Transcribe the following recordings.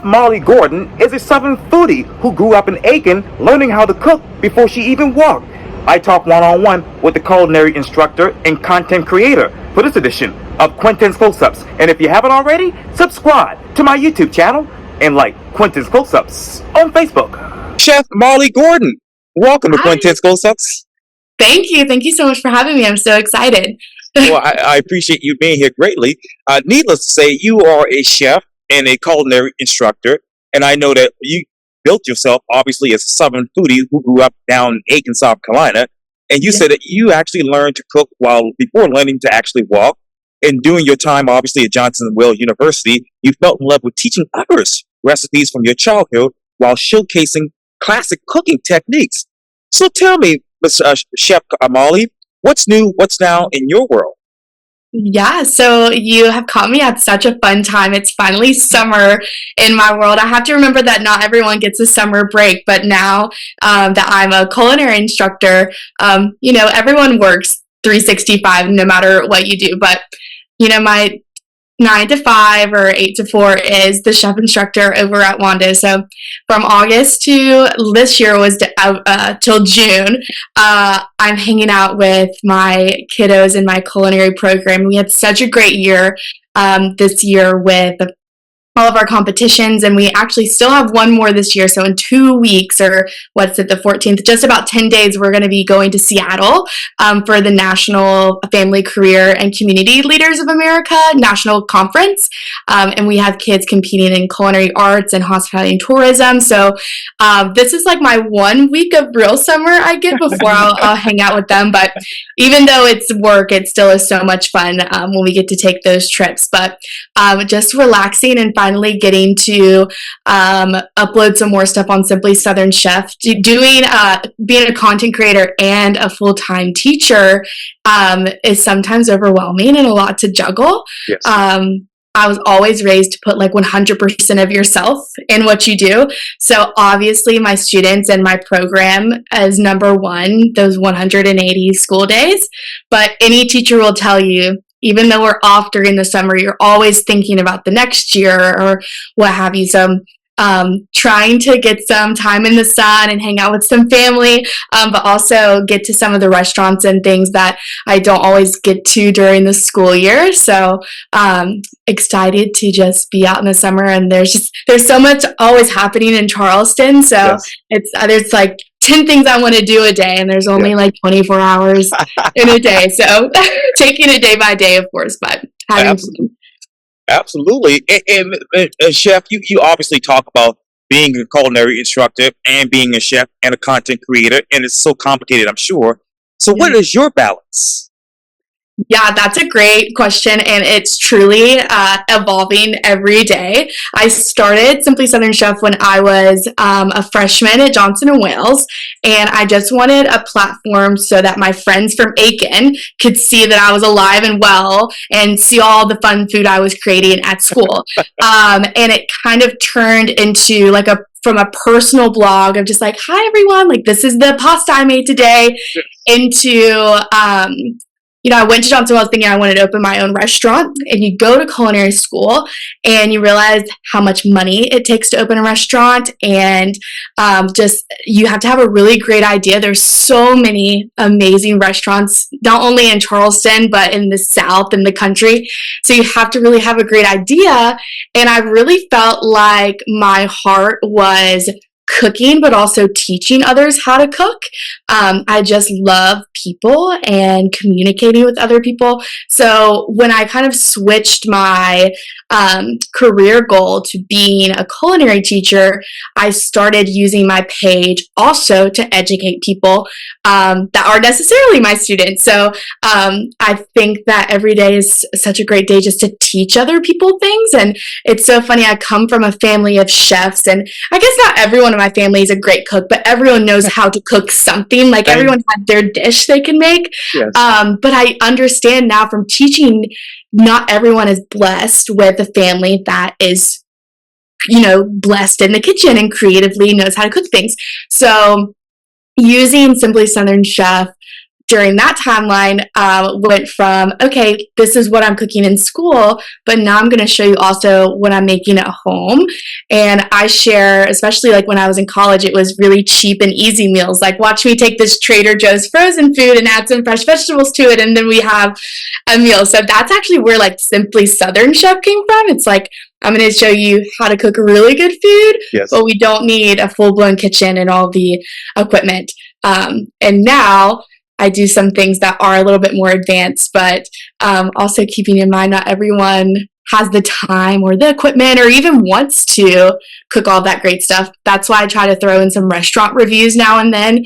Molly Gordon is a Southern foodie who grew up in Aiken learning how to cook before she even walked. I talk one-on-one with the culinary instructor and content creator for this edition of Quintin's Close-Ups. And if you haven't already, subscribe to my YouTube channel and like Quintin's Close-Ups on Facebook. Chef Molly Gordon, welcome to Quintin's Close-Ups. Thank you. Thank you so much for having me. I'm so excited. Well, I appreciate you being here greatly. Needless to say, you are a chef and a culinary instructor, and I know that you built yourself, obviously, as a Southern foodie who grew up down in Aiken, South Carolina, and you said that you actually learned to cook before learning to actually walk, and during your time, obviously, at Johnson & Wales University, you fell in love with teaching others recipes from your childhood while showcasing classic cooking techniques. So tell me, Chef Molly, what's new, what's now in your world? Yeah, so you have caught me at such a fun time. It's finally summer in my world. I have to remember that not everyone gets a summer break, but now that I'm a culinary instructor, everyone works 365 no matter what you do. But, my 9 to 5 or 8 to 4 is the chef instructor over at Wando. So from August to this year was till June, I'm hanging out with my kiddos in my culinary program. We had such a great year this year with all of our competitions, and we actually still have one more this year. So in 2 weeks, or the 14th, just about 10 days, we're going to be going to Seattle for the National Family, Career, and Community Leaders of America National Conference. And we have kids competing in culinary arts and hospitality and tourism. So this is like my 1 week of real summer I get before I'll hang out with them. But even though it's work, it still is so much fun when we get to take those trips. But just relaxing and finally getting to upload some more stuff on Simply Southern Chef. Being a content creator and a full-time teacher is sometimes overwhelming and a lot to juggle. Yes. I was always raised to put like 100% of yourself in what you do. So obviously my students and my program is number one, those 180 school days. But any teacher will tell you, even though we're off during the summer, you're always thinking about the next year or what have you. So trying to get some time in the sun and hang out with some family, but also get to some of the restaurants and things that I don't always get to during the school year. So excited to just be out in the summer, and there's so much always happening in Charleston. So there's like 10 things I want to do a day, and there's only like 24 hours in a day. So taking it day by day, of course, but having fun. Absolutely. And Chef, you obviously talk about being a culinary instructor and being a chef and a content creator, and it's so complicated, I'm sure. So what is your balance? Yeah, that's a great question, and it's truly evolving every day. I started Simply Southern Chef when I was a freshman at Johnson & Wales, and I just wanted a platform so that my friends from Aiken could see that I was alive and well and see all the fun food I was creating at school. And it kind of turned into like from a personal blog of just like, hi everyone, like this is the pasta I made today, into I went to Johnson & Wales thinking I wanted to open my own restaurant, and you go to culinary school and you realize how much money it takes to open a restaurant, and just you have to have a really great idea. There's so many amazing restaurants, not only in Charleston, but in the South and the country. So you have to really have a great idea, and I really felt like my heart was cooking, but also teaching others how to cook. I just love people and communicating with other people. So when I kind of switched my career goal to being a culinary teacher, I started using my page also to educate people that aren't necessarily my students. So I think that every day is such a great day just to teach other people things. And it's so funny, I come from a family of chefs, and I guess not everyone in my family is a great cook, but everyone knows how to cook something. Like everyone has their dish they can make. Yes. But I understand now from teaching, not everyone is blessed with a family that is, blessed in the kitchen and creatively knows how to cook things. So using Simply Southern Chef during that timeline, went from, okay, this is what I'm cooking in school, but now I'm going to show you also what I'm making at home. And I share, especially like when I was in college, it was really cheap and easy meals. Like, watch me take this Trader Joe's frozen food and add some fresh vegetables to it, and then we have a meal. So that's actually where like Simply Southern Chef came from. It's like, I'm going to show you how to cook really good food, Yes. but we don't need a full blown kitchen and all the equipment. And now I do some things that are a little bit more advanced, but also keeping in mind not everyone has the time or the equipment or even wants to cook all that great stuff. That's why I try to throw in some restaurant reviews now and then,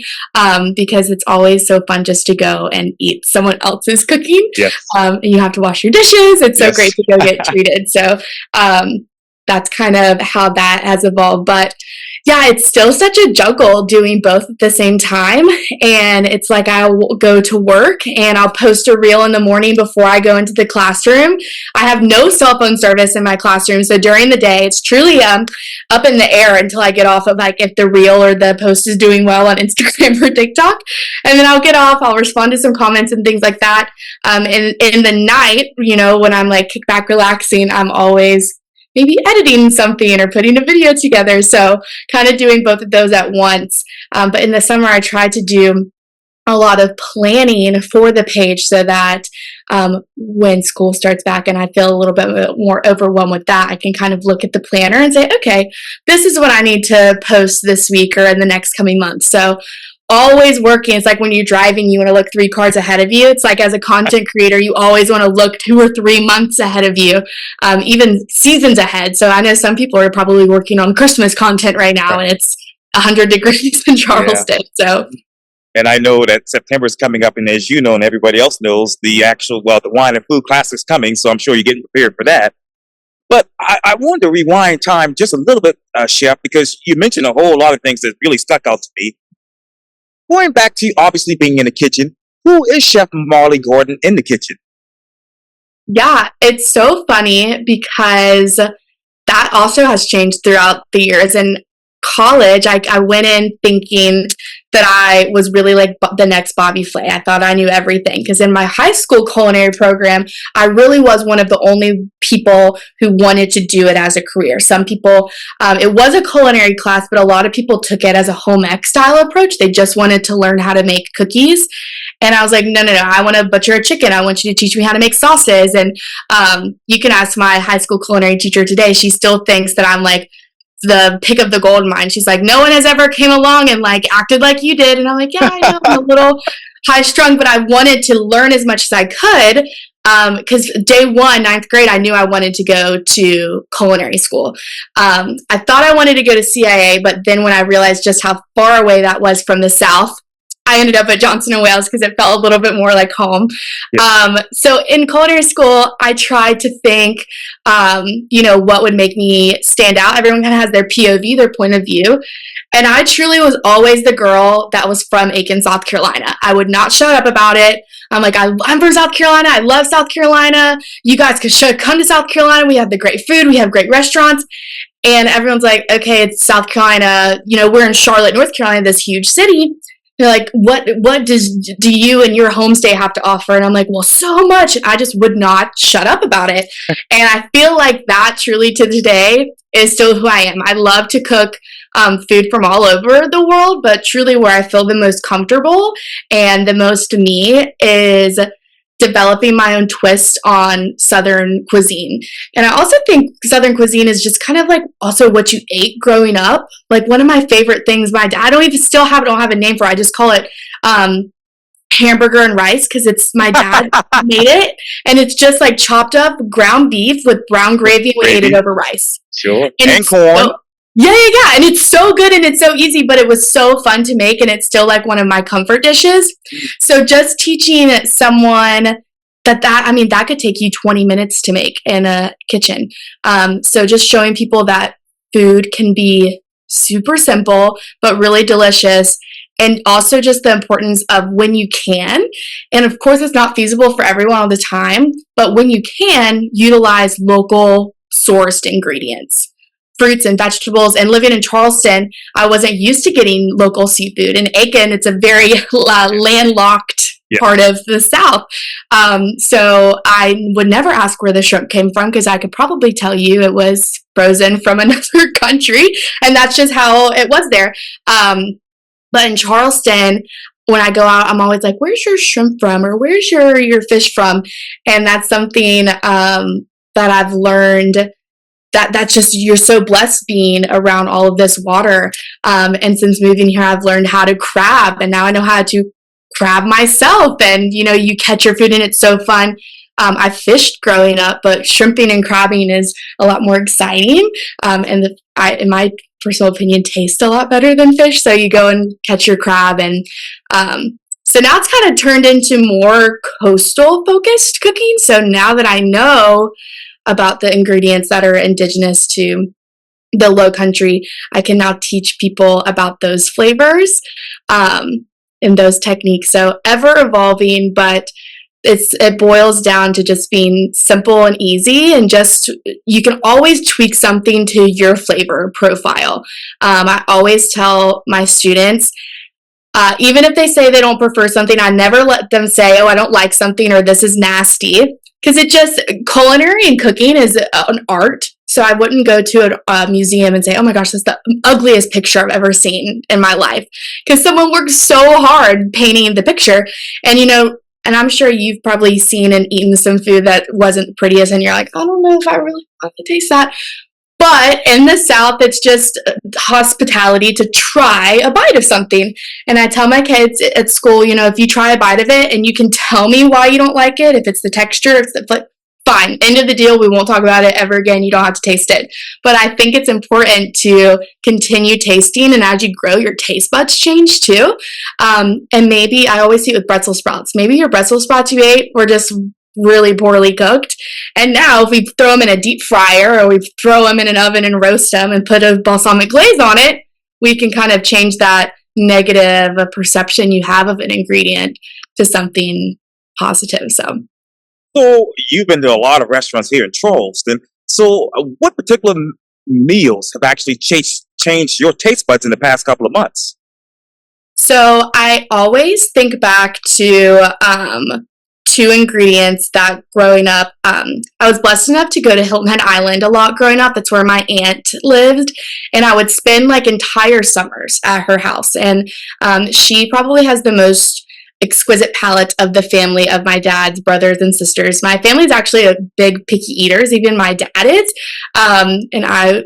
because it's always so fun just to go and eat someone else's cooking. Yes. And you have to wash your dishes. It's so Yes. great to go get treated. So that's kind of how that has evolved. But yeah, it's still such a juggle doing both at the same time. And it's like I'll go to work and I'll post a reel in the morning before I go into the classroom. I have no cell phone service in my classroom. So during the day, it's truly up in the air until I get off of like if the reel or the post is doing well on Instagram or TikTok. And then I'll get off, I'll respond to some comments and things like that. And in the night, you know, when I'm like kick back relaxing, I'm always maybe editing something or putting a video together. So kind of doing both of those at once. But in the summer, I try to do a lot of planning for the page so that when school starts back and I feel a little bit more overwhelmed with that, I can kind of look at the planner and say, okay, this is what I need to post this week or in the next coming month. So always working. It's like when you're driving, you want to look 3 cars ahead of you. It's like as a content creator, you always want to look 2 or 3 months ahead of you, even seasons ahead. So I know some people are probably working on Christmas content right now, and it's 100 degrees in Charleston. Yeah. So. And I know that September is coming up, and as you know, and everybody else knows, the Wine and Food Classic is coming. So I'm sure you're getting prepared for that. But I wanted to rewind time just a little bit, Chef, because you mentioned a whole lot of things that really stuck out to me. Going back to obviously being in the kitchen, who is Chef Marley Gordon in the kitchen? Yeah, it's so funny because that also has changed throughout the years. In college, I went in thinking that I was really like the next Bobby Flay. I thought I knew everything because in my high school culinary program, I really was one of the only people who wanted to do it as a career. Some people, it was a culinary class, but a lot of people took it as a home ec style approach. They just wanted to learn how to make cookies. And I was like, no, I want to butcher a chicken. I want you to teach me how to make sauces. And you can ask my high school culinary teacher today. She still thinks that I'm like the pick of the gold mine. She's like, no one has ever came along and like acted like you did. And I'm like, yeah, I know, I'm a little high strung, but I wanted to learn as much as I could. Because day one, 9th grade, I knew I wanted to go to culinary school. I thought I wanted to go to CIA, but then when I realized just how far away that was from the South, I ended up at Johnson & Wales because it felt a little bit more like home. Yes. So in culinary school, I tried to think, what would make me stand out. Everyone kind of has their POV, their point of view. And I truly was always the girl that was from Aiken, South Carolina. I would not shut up about it. I'm like, I'm from South Carolina. I love South Carolina. You guys should come to South Carolina. We have the great food. We have great restaurants. And everyone's like, okay, it's South Carolina. We're in Charlotte, North Carolina, this huge city. They're like, what do you and your homestay have to offer? And I'm like, well, so much. I just would not shut up about it. And I feel like that truly to today is still who I am. I love to cook food from all over the world, but truly where I feel the most comfortable and the most me is developing my own twist on Southern cuisine. And I also think Southern cuisine is just kind of like also what you ate growing up. Like one of my favorite things, I don't have a name for it. I just call it hamburger and rice because it's my dad made it. And it's just like chopped up ground beef with brown gravy. We ate it over rice. Sure. And corn. Yeah. And it's so good and it's so easy, but it was so fun to make and it's still like one of my comfort dishes. So just teaching someone that could take you 20 minutes to make in a kitchen. So just showing people that food can be super simple, but really delicious. And also just the importance of when you can. And of course, it's not feasible for everyone all the time, but when you can, utilize local sourced ingredients. Fruits and vegetables. And living in Charleston, I wasn't used to getting local seafood. In Aiken, it's a very landlocked Yeah. part of the South. So I would never ask where the shrimp came from because I could probably tell you it was frozen from another country, and that's just how it was there. But in Charleston, when I go out, I'm always like, "Where's your shrimp from?" or "Where's your fish from?" And that's something that I've learned that's just you're so blessed being around all of this water. And since moving here, I've learned how to crab, and now I know how to crab myself. And you catch your food, and it's so fun. I fished growing up, but shrimping and crabbing is a lot more exciting. In my personal opinion, taste a lot better than fish. So you go and catch your crab, and so now it's kind of turned into more coastal focused cooking. So now that I know about the ingredients that are indigenous to the low country, I can now teach people about those flavors and those techniques. So ever evolving, but it boils down to just being simple and easy, and just you can always tweak something to your flavor profile. I always tell my students, even if they say they don't prefer something, I never let them say, "Oh, I don't like something," or "This is nasty." Because culinary and cooking is an art. So I wouldn't go to a museum and say, "Oh my gosh, that's the ugliest picture I've ever seen in my life." Because someone worked so hard painting the picture. And and I'm sure you've probably seen and eaten some food that wasn't prettiest, and you're like, "I don't know if I really want to taste that." But in the South, it's just hospitality to try a bite of something. And I tell my kids at school, if you try a bite of it and you can tell me why you don't like it, if it's the texture, if it's the fine, end of the deal. We won't talk about it ever again. You don't have to taste it. But I think it's important to continue tasting, and as you grow, your taste buds change too. And maybe I always see it with pretzel sprouts. Maybe your pretzel sprouts you ate were just really poorly cooked, and now if we throw them in a deep fryer, or we throw them in an oven and roast them and put a balsamic glaze on it, we can kind of change that negative perception you have of an ingredient to something positive. So you've been to a lot of restaurants here in Charleston. So what particular meals have actually changed your taste buds in the past couple of months? So I always think back to two ingredients that growing up, I was blessed enough to go to Hilton Head Island a lot growing up. That's where my aunt lived. And I would spend like entire summers at her house. And she probably has the most exquisite palate of the family of my dad's brothers and sisters. My family's actually a big picky eaters, even my dad is.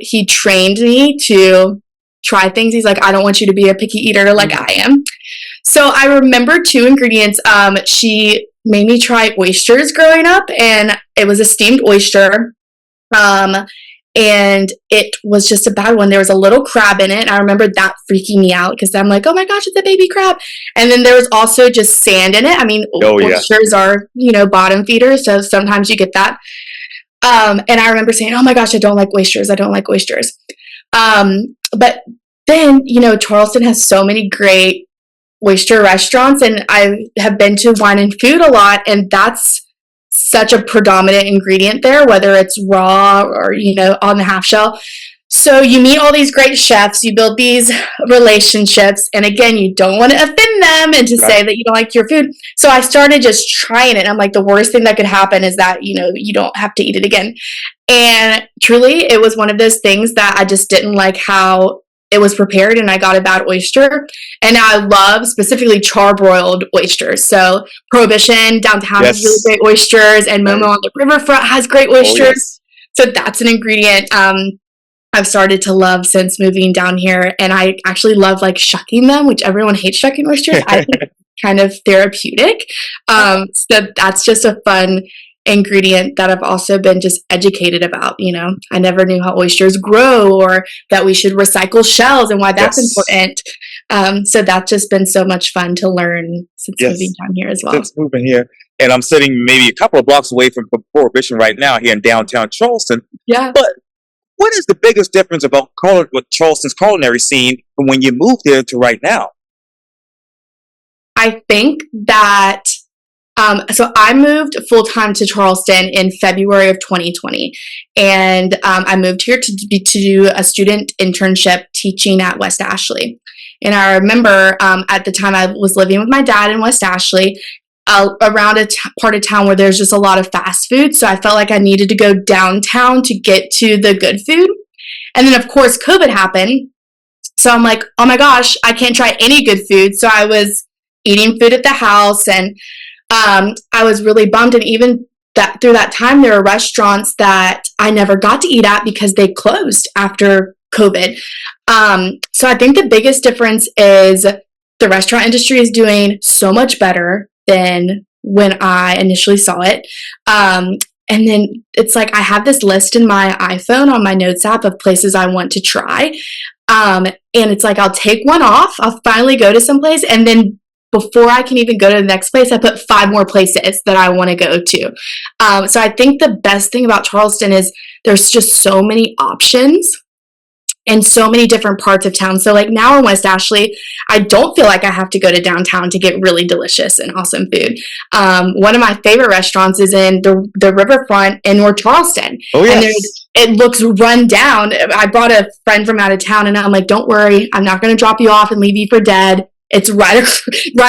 He trained me to try things. He's like, "I don't want you to be a picky eater like I am." So I remember two ingredients. She made me try oysters growing up, and it was a steamed oyster. And it was just a bad one. There was a little crab in it. And I remember that freaking me out because I'm like, "Oh my gosh, it's a baby crab." And then there was also just sand in it. I mean, Oh yeah. oysters are, bottom feeders. So sometimes you get that. And I remember saying, "Oh my gosh, I don't like oysters. I don't like oysters." But then, Charleston has so many great oyster restaurants, and I have been to Wine and Food a lot, and that's such a predominant ingredient there, whether it's raw or on the half shell. So you meet all these great chefs, you build these relationships, and again, you don't want to offend them and to say that you don't like your food. So I started just trying it. I'm like, the worst thing that could happen is that you don't have to eat it again. And truly, it was one of those things that I just didn't like how it was prepared, and I got a bad oyster. And now I love specifically charbroiled oysters. So Prohibition downtown has really great oysters, and Momo on the riverfront has great oysters. Oh, yes. So that's an ingredient I've started to love since moving down here. And I actually love like shucking them, which everyone hates shucking oysters. I think it's kind of therapeutic. So that's just a fun ingredient that I've also been just educated about. I never knew how oysters grow, or that we should recycle shells and why that's important. So that's just been so much fun to learn since moving down here as well. Since moving here, and I'm sitting maybe a couple of blocks away from Prohibition right now here in downtown Charleston. Yeah. But what is the biggest difference about with Charleston's culinary scene from when you moved there to right now? I think that so I moved full-time to Charleston in February of 2020, and I moved here to do a student internship teaching at West Ashley. And I remember at the time I was living with my dad in West Ashley, around part of town where there's just a lot of fast food. So I felt like I needed to go downtown to get to the good food. And then, of course, COVID happened. So I'm like, oh my gosh, I can't try any good food. So I was eating food at the house, and I was really bummed. And even that through that time, there were restaurants that I never got to eat at because they closed after COVID. So I think the biggest difference is the restaurant industry is doing so much better than when I initially saw it. And then it's like I have this list in my iPhone on my notes app of places I want to try. And it's like I'll take one off, I'll finally go to some place, and then before I can even go to the next place, I put 5 more places that I want to go to. So I think the best thing about Charleston is there's just so many options in so many different parts of town. So like now in West Ashley, I don't feel like I have to go to downtown to get really delicious and awesome food. One of my favorite restaurants is in the riverfront in North Charleston. Oh, yes. And it looks run down. I brought a friend from out of town, and I'm like, don't worry, I'm not going to drop you off and leave you for dead. It's right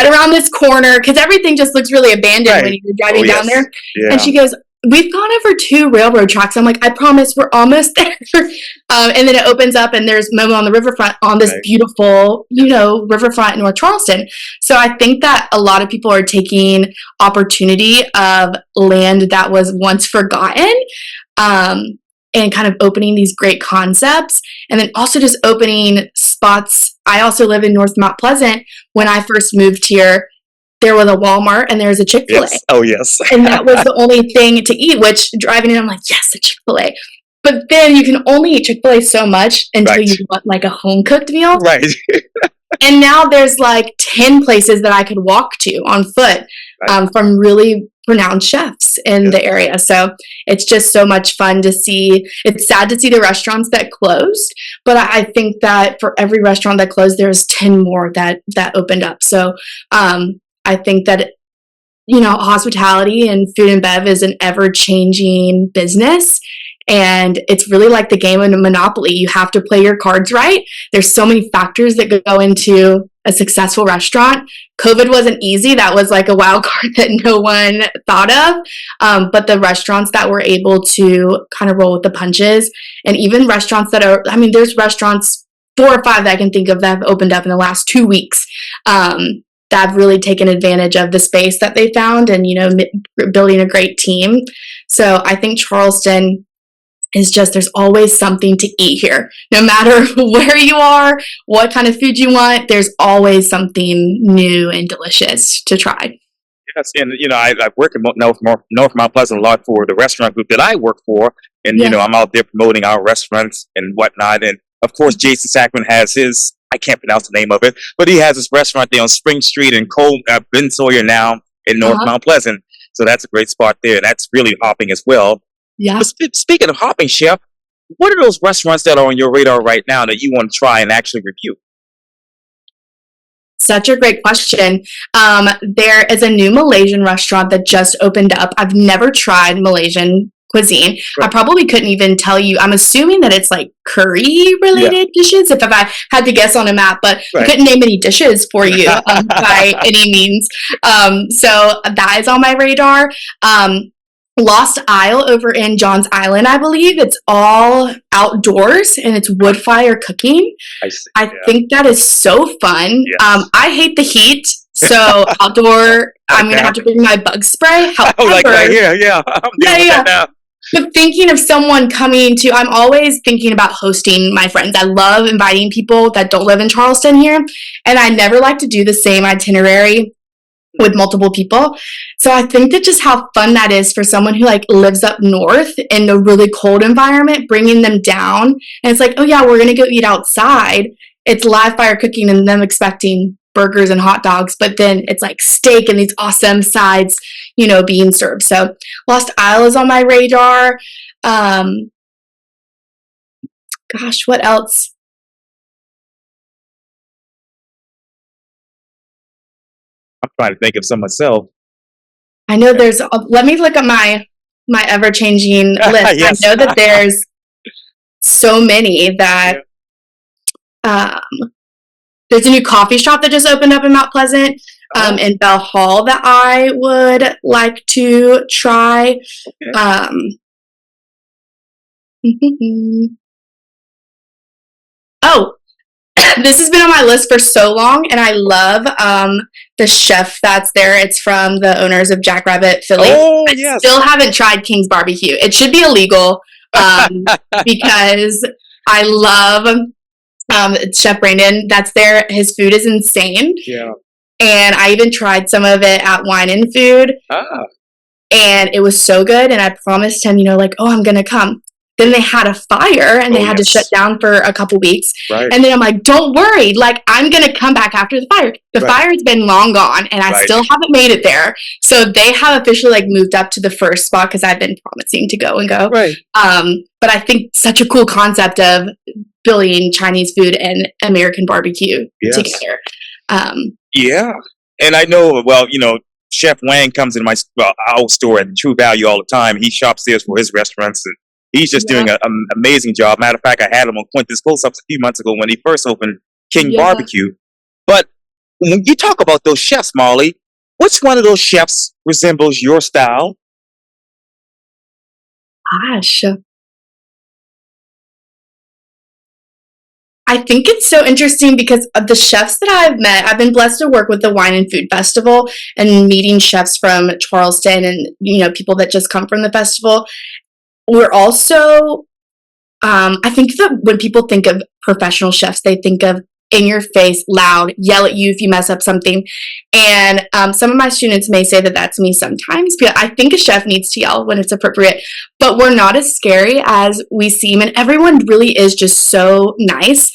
around this corner, because everything just looks really abandoned when you're driving down there. Yeah. And she goes, we've gone over 2 railroad tracks. I'm like, I promise we're almost there. And then it opens up, and there's Momo on the riverfront on this beautiful, riverfront in North Charleston. So I think that a lot of people are taking opportunity of land that was once forgotten, and kind of opening these great concepts, and then also just opening spots. I also live in North Mount Pleasant. When I first moved here, there was a Walmart and there was a Chick-fil-A. Yes. Oh, yes. And that was the only thing to eat, which driving in, I'm like, yes, a Chick-fil-A. But then you can only eat Chick-fil-A so much until you want like a home-cooked meal. Right. And now there's like 10 places that I could walk to on foot from really renowned chefs in the area. So it's just so much fun to see. It's sad to see the restaurants that closed, but I think that for every restaurant that closed, there's 10 more that opened up. So I think that, hospitality and food and bev is an ever-changing business. And it's really like the game of Monopoly. You have to play your cards right. There's so many factors that go into a successful restaurant. COVID wasn't easy. That was like a wild card that no one thought of. But the restaurants that were able to kind of roll with the punches, and even restaurants that are, there's restaurants, 4 or 5 that I can think of that have opened up in the last 2 weeks, that have really taken advantage of the space that they found and, building a great team. So I think Charleston is just, there's always something to eat here. No matter where you are, what kind of food you want, there's always something new and delicious to try. Yes, and I work in North Mount Pleasant a lot for the restaurant group that I work for, and I'm out there promoting our restaurants and whatnot. And of course, Jason Sackman has his, I can't pronounce the name of it, but he has his restaurant there on Spring Street in Ben Sawyer now in North Mount Pleasant. So that's a great spot there. That's really hopping as well. Yeah. But speaking of hopping, Chef, what are those restaurants that are on your radar right now that you want to try and actually review? Such a great question. There is a new Malaysian restaurant that just opened up. I've never tried Malaysian cuisine. Right. I probably couldn't even tell you. I'm assuming that it's like curry related dishes if I had to guess on a map, but I couldn't name any dishes for you by any means. So that is on my radar. Lost Isle over in Johns Island, I believe. It's all outdoors and it's wood fire cooking. I think that is so fun. Yes. I hate the heat, so outdoor, I'm going to have to bring my bug spray. However, but thinking of someone coming to, I'm always thinking about hosting my friends. I love inviting people that don't live in Charleston here, and I never like to do the same itinerary with multiple people. So I think that just how fun that is for someone who like lives up north in a really cold environment, bringing them down. And it's like, oh yeah, we're going to go eat outside. It's live fire cooking and them expecting burgers and hot dogs, but then it's like steak and these awesome sides, being served. So Lost Isle is on my radar. Gosh, what else? I'm trying to think of some myself. I know there's, let me look at my ever-changing list. Yes. I know that there's so many that, there's a new coffee shop that just opened up in Mount Pleasant. Oh, in Bell Hall that I would like to try. okay. Um, oh, this has been on my list for so long, and I love the chef that's there. It's from the owners of Jackrabbit Philly. Oh, I yes. still haven't tried King's Barbecue. It should be illegal because I love Chef Brandon that's there. His food is insane. Yeah. And I even tried some of it at Wine and Food, Ah, and it was so good. And I promised him, like, oh, I'm going to come. Then they had a fire and they oh, had to shut yes. down for a couple weeks. Right, And then I'm like, don't worry, like, I'm going to come back after the fire. The right, fire's been long gone and I right, still haven't made it there. So they have officially like moved up to the first spot because I've been promising to go and go. right. But I think such a cool concept of billing Chinese food and American barbecue Yes. together. Yeah. And I know, well, Chef Wang comes into our store at True Value all the time. He shops there for his restaurants, and he's just Yeah. doing an amazing job. Matter of fact, I had him on Quintin's close-ups a few months ago when he first opened King Yeah. Barbecue. But when you talk about those chefs, Molly, which one of those chefs resembles your style? Gosh. I think it's so interesting because of the chefs that I've met. I've been blessed to work with the Wine and Food Festival and meeting chefs from Charleston and, people that just come from the festival. We're also, I think that when people think of professional chefs, they think of in your face, loud, yell at you if you mess up something. And some of my students may say that that's me sometimes, but I think a chef needs to yell when it's appropriate. But we're not as scary as we seem, and everyone really is just so nice.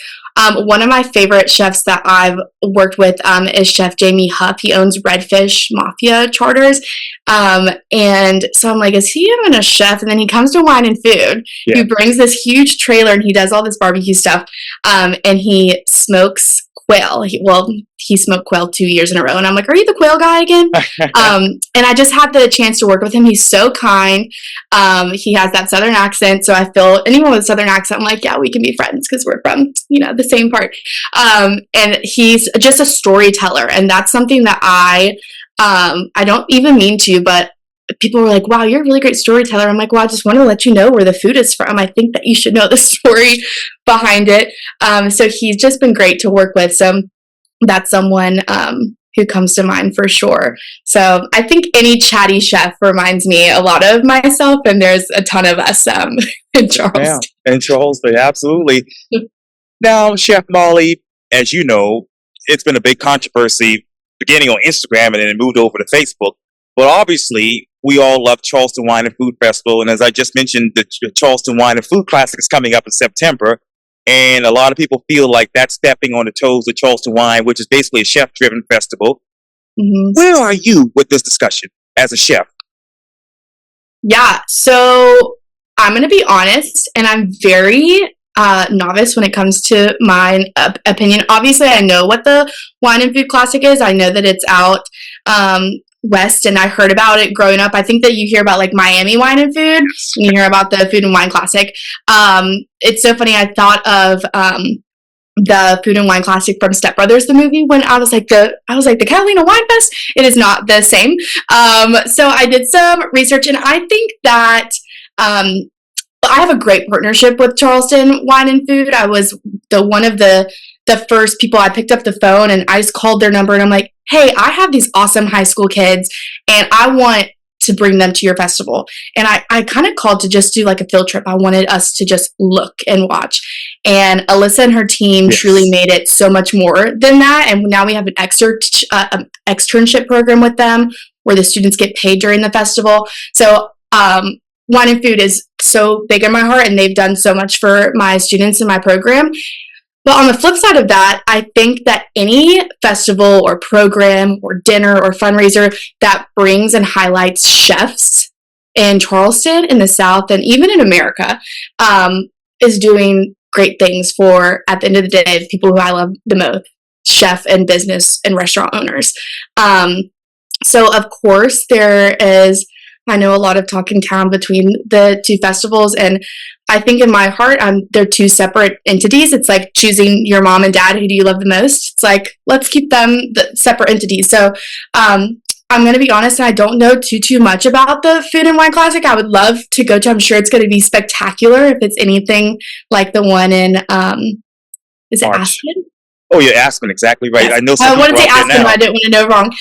One of my favorite chefs that I've worked with is Chef Jamie Huff. He owns Redfish Mafia Charters. And so I'm like, is he even a chef? And then he comes to Wine and Food. Yeah. He brings this huge trailer and he does all this barbecue stuff. And he smokes quail. He smoked quail 2 years in a row. And I'm like, are you the quail guy again? And I just had the chance to work with him. He's so kind. He has that Southern accent. So I feel anyone with a Southern accent, I'm like, yeah, we can be friends because we're from, the same part. And he's just a storyteller. And that's something that I don't even mean to, but people were like, wow, you're a really great storyteller. I'm like, well, I just want to let you know where the food is from. I think that you should know the story behind it. So he's just been great to work with. So that's someone who comes to mind for sure. So I think any chatty chef reminds me a lot of myself, and there's a ton of us in Charleston. Yeah, in Charleston, absolutely. Now, Chef Molly, as you know, it's been a big controversy beginning on Instagram and then it moved over to Facebook. But obviously, we all love Charleston Wine and Food Festival. And as I just mentioned, the Charleston Wine and Food Classic is coming up in September. And a lot of people feel like that's stepping on the toes of Charleston Wine, which is basically a chef-driven festival. Mm-hmm. Where are you with this discussion as a chef? Yeah, so I'm going to be honest, and I'm very novice when it comes to my opinion. Obviously, I know what the Wine and Food Classic is. I know that it's out west, and I heard about it growing up. I think that you hear about like Miami Wine and Food, and you hear about the Food and Wine Classic. It's so funny. I thought of the Food and Wine Classic from Step Brothers, the movie, when I was like the Catalina Wine Fest. It is not the same. So I did some research, and I think that I have a great partnership with Charleston Wine and Food. I was one of the first people. I picked up the phone and I just called their number and I'm like, hey, I have these awesome high school kids and I want to bring them to your festival. And I kind of called to just do like a field trip. I wanted us to just look and watch. And Alyssa and her team truly made it so much more than that. And now we have an externship program with them where the students get paid during the festival. So Wine and Food is so big in my heart, and they've done so much for my students in my program. But on the flip side of that, I think that any festival or program or dinner or fundraiser that brings and highlights chefs in Charleston, in the South, and even in America is doing great things for, at the end of the day, the people who I love the most, chef and business and restaurant owners. So, of course, there is I know a lot of talk in town between the two festivals, and I think in my heart, they're two separate entities. It's like choosing your mom and dad. Who do you love the most? It's like, let's keep them the separate entities. So, I'm going to be honest, and I don't know too much about the Food and Wine Classic. I would love to go to. I'm sure it's going to be spectacular if it's anything like the one in, is it March. Aspen? Oh, you're asking exactly right. Yes. I know some I people wanted to say out there Aspen, now. but I didn't want to know wrong.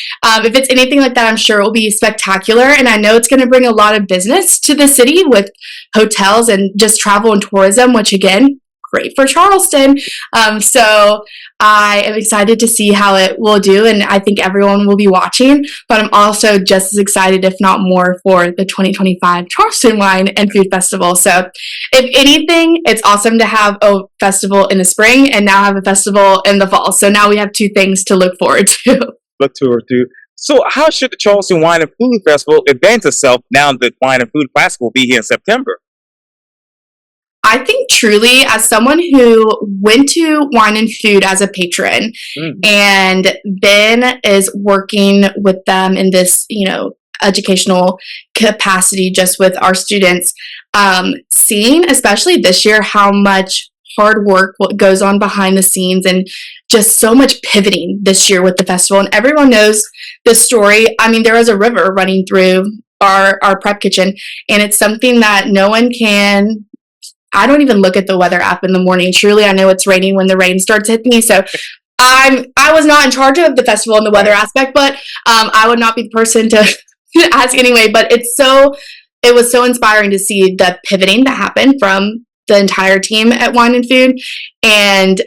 If it's anything like that, I'm sure it will be spectacular. And I know it's going to bring a lot of business to the city with hotels and just travel and tourism, which again, great for Charleston. So I am excited to see how it will do. And I think everyone will be watching. But I'm also just as excited, if not more, for the 2025 Charleston Wine and Food Festival. So if anything, it's awesome to have a festival in the spring and now have a festival in the fall. So now we have two things to look forward to. Look to too. So, how should the Charleston Wine and Food Festival advance itself now that Wine and Food Classic will be here in September? I think truly, as someone who went to Wine and Food as a patron and then is working with them in this, educational capacity just with our students, seeing, especially this year, how much hard work what goes on behind the scenes and just so much pivoting this year with the festival. And everyone knows the story. I mean, there is a river running through our prep kitchen, and it's something that no one can. I don't even look at the weather app in the morning. Truly, I know it's raining when the rain starts hitting me. So I was not in charge of the festival and the weather aspect, but I would not be the person to ask anyway. But it was so inspiring to see the pivoting that happened from the entire team at Wine and Food, and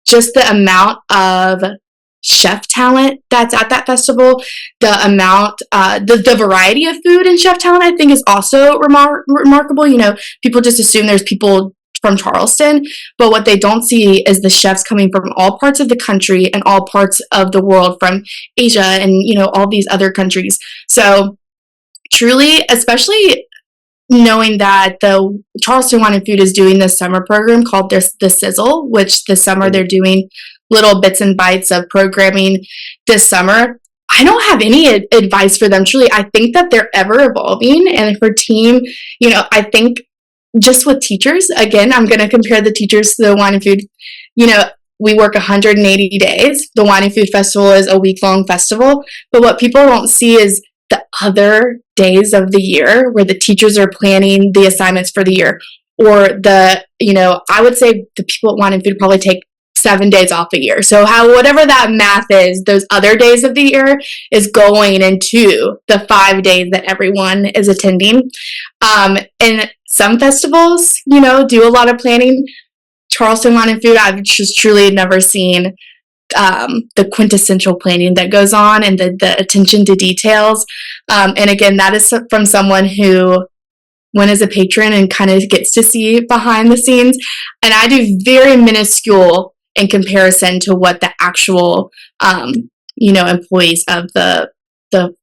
just the amount of chef talent that's at that festival, the amount, the variety of food and chef talent, I think is also remarkable. People just assume there's people from Charleston, but what they don't see is the chefs coming from all parts of the country and all parts of the world, from Asia and, all these other countries. So truly, especially knowing that the Charleston Wine and Food is doing this summer program called the Sizzle, which this summer they're doing little bits and bites of programming this summer. I don't have any advice for them. Truly, I think that they're ever evolving. And for team, I think just with teachers, again, I'm going to compare the teachers to the Wine and Food. We work 180 days. The Wine and Food Festival is a week-long festival. But what people don't see is the other days of the year where the teachers are planning the assignments for the year. Or I would say the people at Wine and Food probably take 7 days off a year. So whatever that math is, those other days of the year is going into the 5 days that everyone is attending. And some festivals, do a lot of planning. Charleston Wine and Food, I've just truly never seen the quintessential planning that goes on and the attention to details. And again, that is from someone who went as a patron and kind of gets to see behind the scenes. And I do very minuscule in comparison to what the actual, employees of the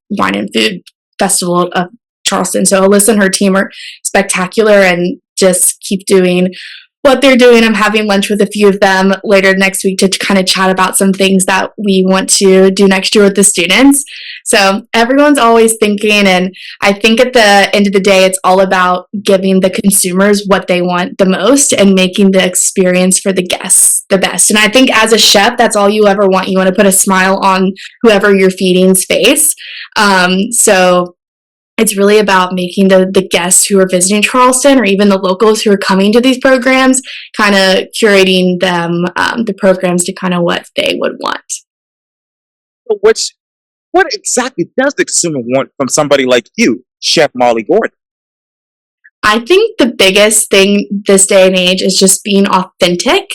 Wine and Food Festival of Charleston. So Alyssa and her team are spectacular and just keep doing what they're doing. I'm having lunch with a few of them later next week to kind of chat about some things that we want to do next year with the students. So everyone's always thinking, and I think at the end of the day, it's all about giving the consumers what they want the most and making the experience for the guests the best. And I think as a chef, that's all you ever want. You want to put a smile on whoever you're feeding's face. So it's really about making the guests who are visiting Charleston, or even the locals who are coming to these programs, kind of curating them, the programs to kind of what they would want. What exactly does the consumer want from somebody like you, Chef Molly Gordon? I think the biggest thing this day and age is just being authentic.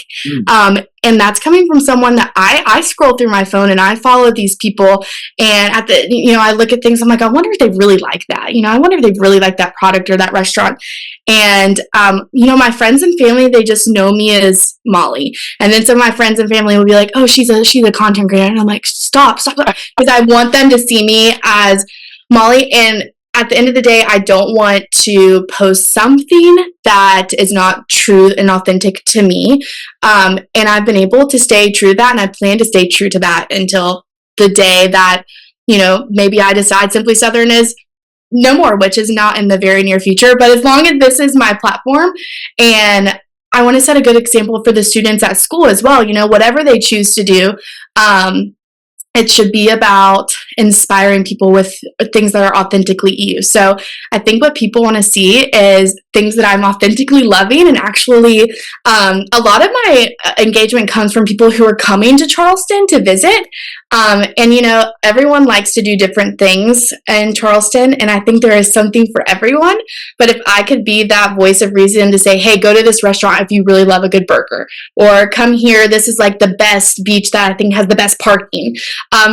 And that's coming from someone that I scroll through my phone and I follow these people, and I look at things, I'm like, I wonder if they really like that. I wonder if they really like that product or that restaurant. And, my friends and family, they just know me as Molly. And then some of my friends and family will be like, oh, she's a content creator. And I'm like, stop. Because I want them to see me as Molly. And at the end of the day, I don't want to post something that is not true and authentic to me. And I've been able to stay true to that, and I plan to stay true to that until the day that, maybe I decide Simply Southern is no more, which is not in the very near future. But as long as this is my platform, and I want to set a good example for the students at school as well, whatever they choose to do, it should be about inspiring people with things that are authentically you. So I think what people want to see is things that I'm authentically loving. And actually, a lot of my engagement comes from people who are coming to Charleston to visit. And everyone likes to do different things in Charleston. And I think there is something for everyone. But if I could be that voice of reason to say, hey, go to this restaurant if you really love a good burger, or come here, this is like the best beach that I think has the best parking.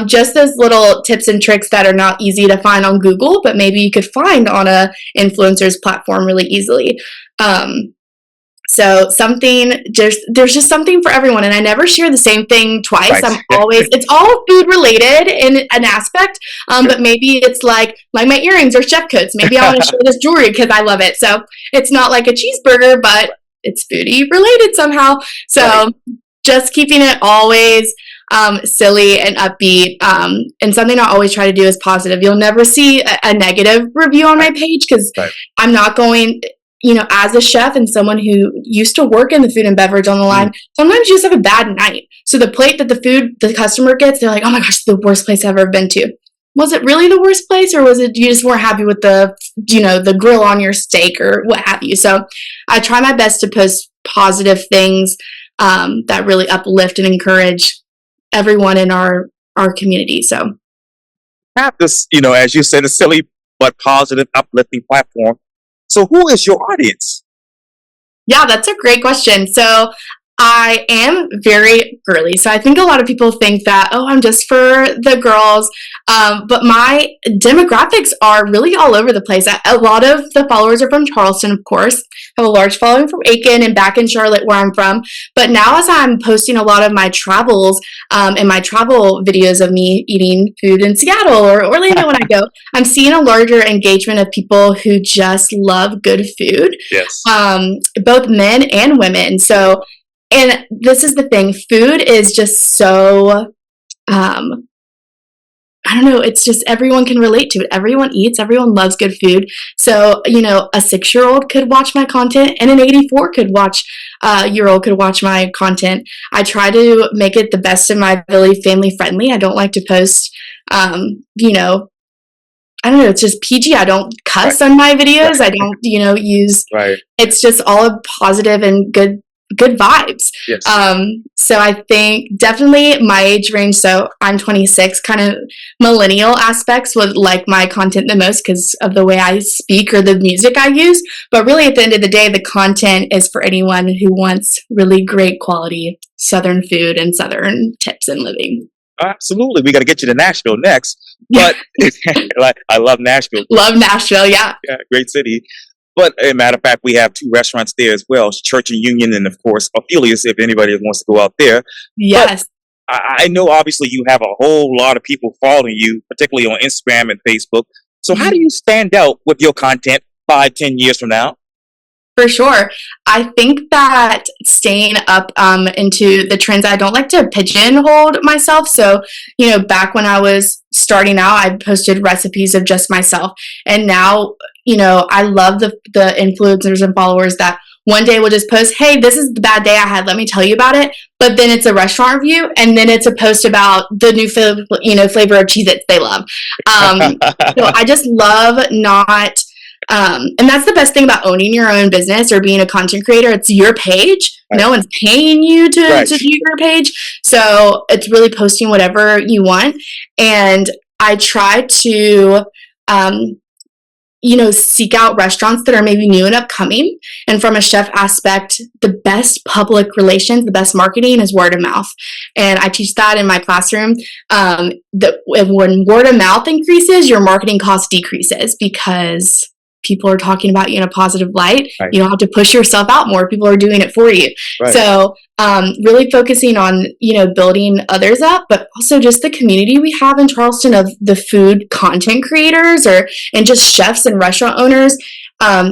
Just those little tips and tricks that are not easy to find on Google, but maybe you could find on a influencer's platform really easily. So there's just something for everyone, and I never share the same thing twice. Right. It's all food related in an aspect, but maybe it's like my earrings or chef coats. Maybe I want to share this jewelry because I love it. So it's not like a cheeseburger, but it's foodie related somehow. So Right. just keeping it always silly and upbeat. And something I always try to do is positive. You'll never see a negative review on my page because Right. I'm not going, as a chef and someone who used to work in the food and beverage on the line, sometimes you just have a bad night. So the plate that the customer gets, they're like, oh my gosh, the worst place I've ever been to. Was it really the worst place, or was it you just weren't happy with the grill on your steak or what have you? So I try my best to post positive things that really uplift and encourage everyone in our community. So Have this, as you said, a silly but positive, uplifting platform. So who is your audience? yeah, that's a great question. So I am very girly. So I think a lot of people think that, oh, I'm just for the girls. But my demographics are really all over the place. A lot of the followers are from Charleston, of course. I have a large following from Aiken and back in Charlotte where I'm from. But now as I'm posting a lot of my travels and my travel videos of me eating food in Seattle or Orlando when I go, I'm seeing a larger engagement of people who just love good food, Yes. both men and women. So, and this is the thing, food is just so, I don't know, it's just everyone can relate to it. Everyone eats, everyone loves good food. So, a 6-year-old could watch my content and an 84 year old could watch my content. I try to make it the best of my ability, family friendly. I don't like to post, I don't know, it's just PG. I don't cuss on my videos. I don't, use, Right. it's just all positive and good vibes. Yes. So I think definitely my age range, so I'm 26, kind of millennial aspects would like my content the most because of the way I speak or the music I use. But really at the end of the day, the content is for anyone who wants really great quality Southern food and Southern tips and living. Absolutely. We got to get you to Nashville next. But I love Nashville. Love Nashville, yeah. Yeah, great city. But as a matter of fact, we have 2 restaurants there as well, Church and Union, and of course, Ophelia's, if anybody wants to go out there. Yes. But I know obviously you have a whole lot of people following you, particularly on Instagram and Facebook. So how do you stand out with your content 5-10 years from now? For sure. I think that staying up into the trends, I don't like to pigeonhole myself. So, back when I was starting out, I posted recipes of just myself. And now, I love the influencers and followers that one day will just post, hey, this is the bad day I had, let me tell you about it. But then it's a restaurant review, and then it's a post about the new flavor of Cheez-Its they love. So I just love not... and that's the best thing about owning your own business or being a content creator. It's your page. Right. No one's paying you to view your page. So it's really posting whatever you want. And I try to, seek out restaurants that are maybe new and upcoming. And from a chef aspect, the best public relations, the best marketing is word of mouth. And I teach that in my classroom. That when word of mouth increases, your marketing cost decreases because people are talking about you in a positive light. Right. You don't have to push yourself out more. People are doing it for you. Right. So really focusing on, building others up, but also just the community we have in Charleston of the food content creators and just chefs and restaurant owners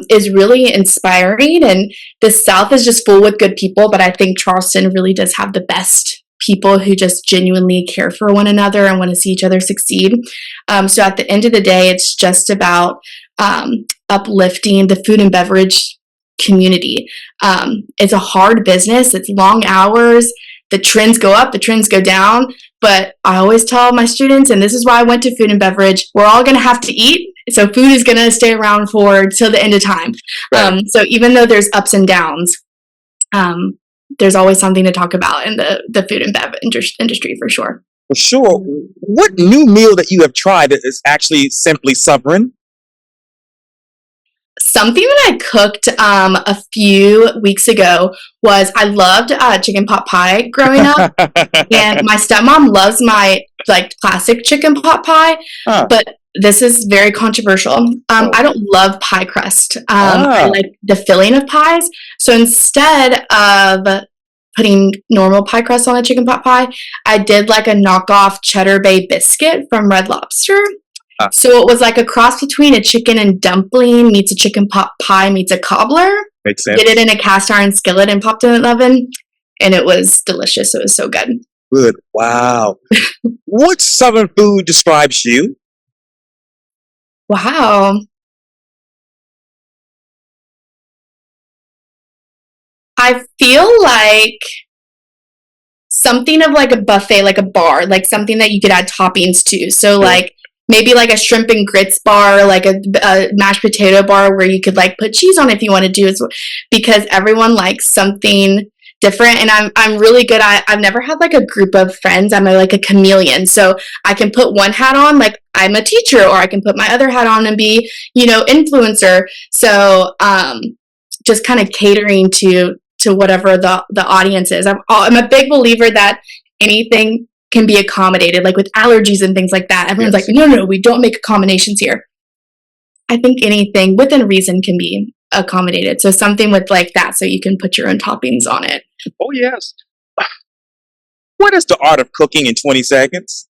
is really inspiring. And the South is just full with good people, but I think Charleston really does have the best people who just genuinely care for one another and want to see each other succeed. So at the end of the day, it's just about uplifting the food and beverage community. It's a hard business. It's long hours. The trends go up, the trends go down. But I always tell my students, and this is why I went to food and beverage, we're all going to have to eat. So food is going to stay around for till the end of time. Right. So even though there's ups and downs, there's always something to talk about in the food and bev industry for sure. For sure. What new meal that you have tried that is actually simply suffering? Something that I cooked a few weeks ago was I loved chicken pot pie growing up, and my stepmom loves my like classic chicken pot pie, Huh. but this is very controversial. Oh. I don't love pie crust. I Ah, like the filling of pies. So instead of putting normal pie crust on a chicken pot pie, I did like a knockoff Cheddar Bay biscuit from Red Lobster. ah, So it was like a cross between a chicken and dumpling meets a chicken pot pie meets a cobbler. makes Did it sense. in a cast iron skillet and popped it in the oven, and it was delicious. It was so good. Good. Wow. What Southern food describes you? Wow. I feel like something of like a buffet, like a bar, like something that you could add toppings to. So Yeah. like maybe like a shrimp and grits bar, like a mashed potato bar where you could like put cheese on if you want to do it, because everyone likes something different. And I'm really good at, I've never had like a group of friends. I'm like a chameleon. So I can put one hat on, like I'm a teacher, or I can put my other hat on and be, influencer. So just kind of catering to whatever the audience is. I'm a big believer that anything can be accommodated, like with allergies and things like that. Everyone's like, Yes. no, we don't make accommodations here. I think anything within reason can be accommodated. So something with like that, so you can put your own toppings on it. Oh, yes. What is the art of cooking in 20 seconds?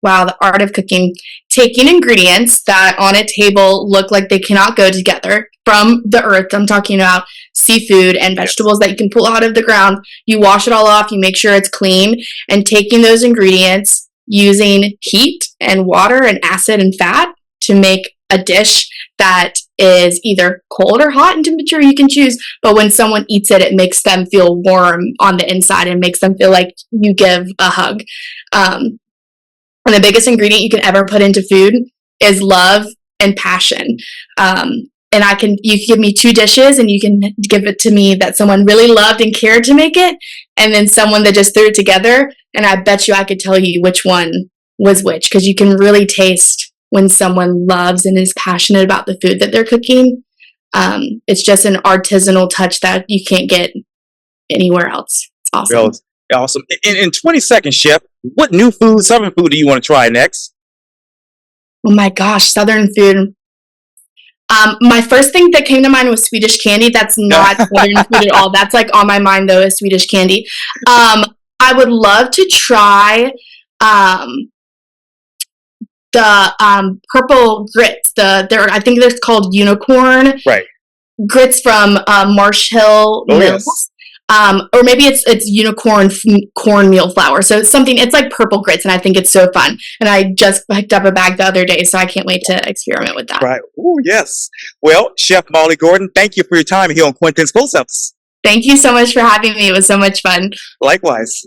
Wow, the art of cooking. Taking ingredients that on a table look like they cannot go together from the earth. I'm talking about seafood and Yes. vegetables that you can pull out of the ground. You wash it all off, you make sure it's clean, and taking those ingredients, using heat and water and acid and fat to make a dish that is either cold or hot in temperature, you can choose. But when someone eats it, it makes them feel warm on the inside and makes them feel like you give a hug. And the biggest ingredient you can ever put into food is love and passion. And you can give me two dishes and you can give it to me that someone really loved and cared to make it, and then someone that just threw it together. And I bet you I could tell you which one was which, because you can really taste when someone loves and is passionate about the food that they're cooking. It's just an artisanal touch that you can't get anywhere else. It's awesome. Well, awesome. In 20 seconds, chef, what new food, Southern food, do you want to try next? Oh my gosh, Southern food. My first thing that came to mind was Swedish candy. That's not Southern food at all. That's like on my mind though, is Swedish candy. I would love to try the purple grits. I think they're called unicorn Right. grits from Marsh Hill Oh, Mills. yes. Or maybe it's unicorn cornmeal flour. So it's something, it's like purple grits, and I think it's so fun. And I just picked up a bag the other day, so I can't wait to experiment with that. Right. Oh, yes. Well, Chef Molly Gordon, thank you for your time here on Quintin's Close-Ups. Thank you so much for having me. It was so much fun. Likewise.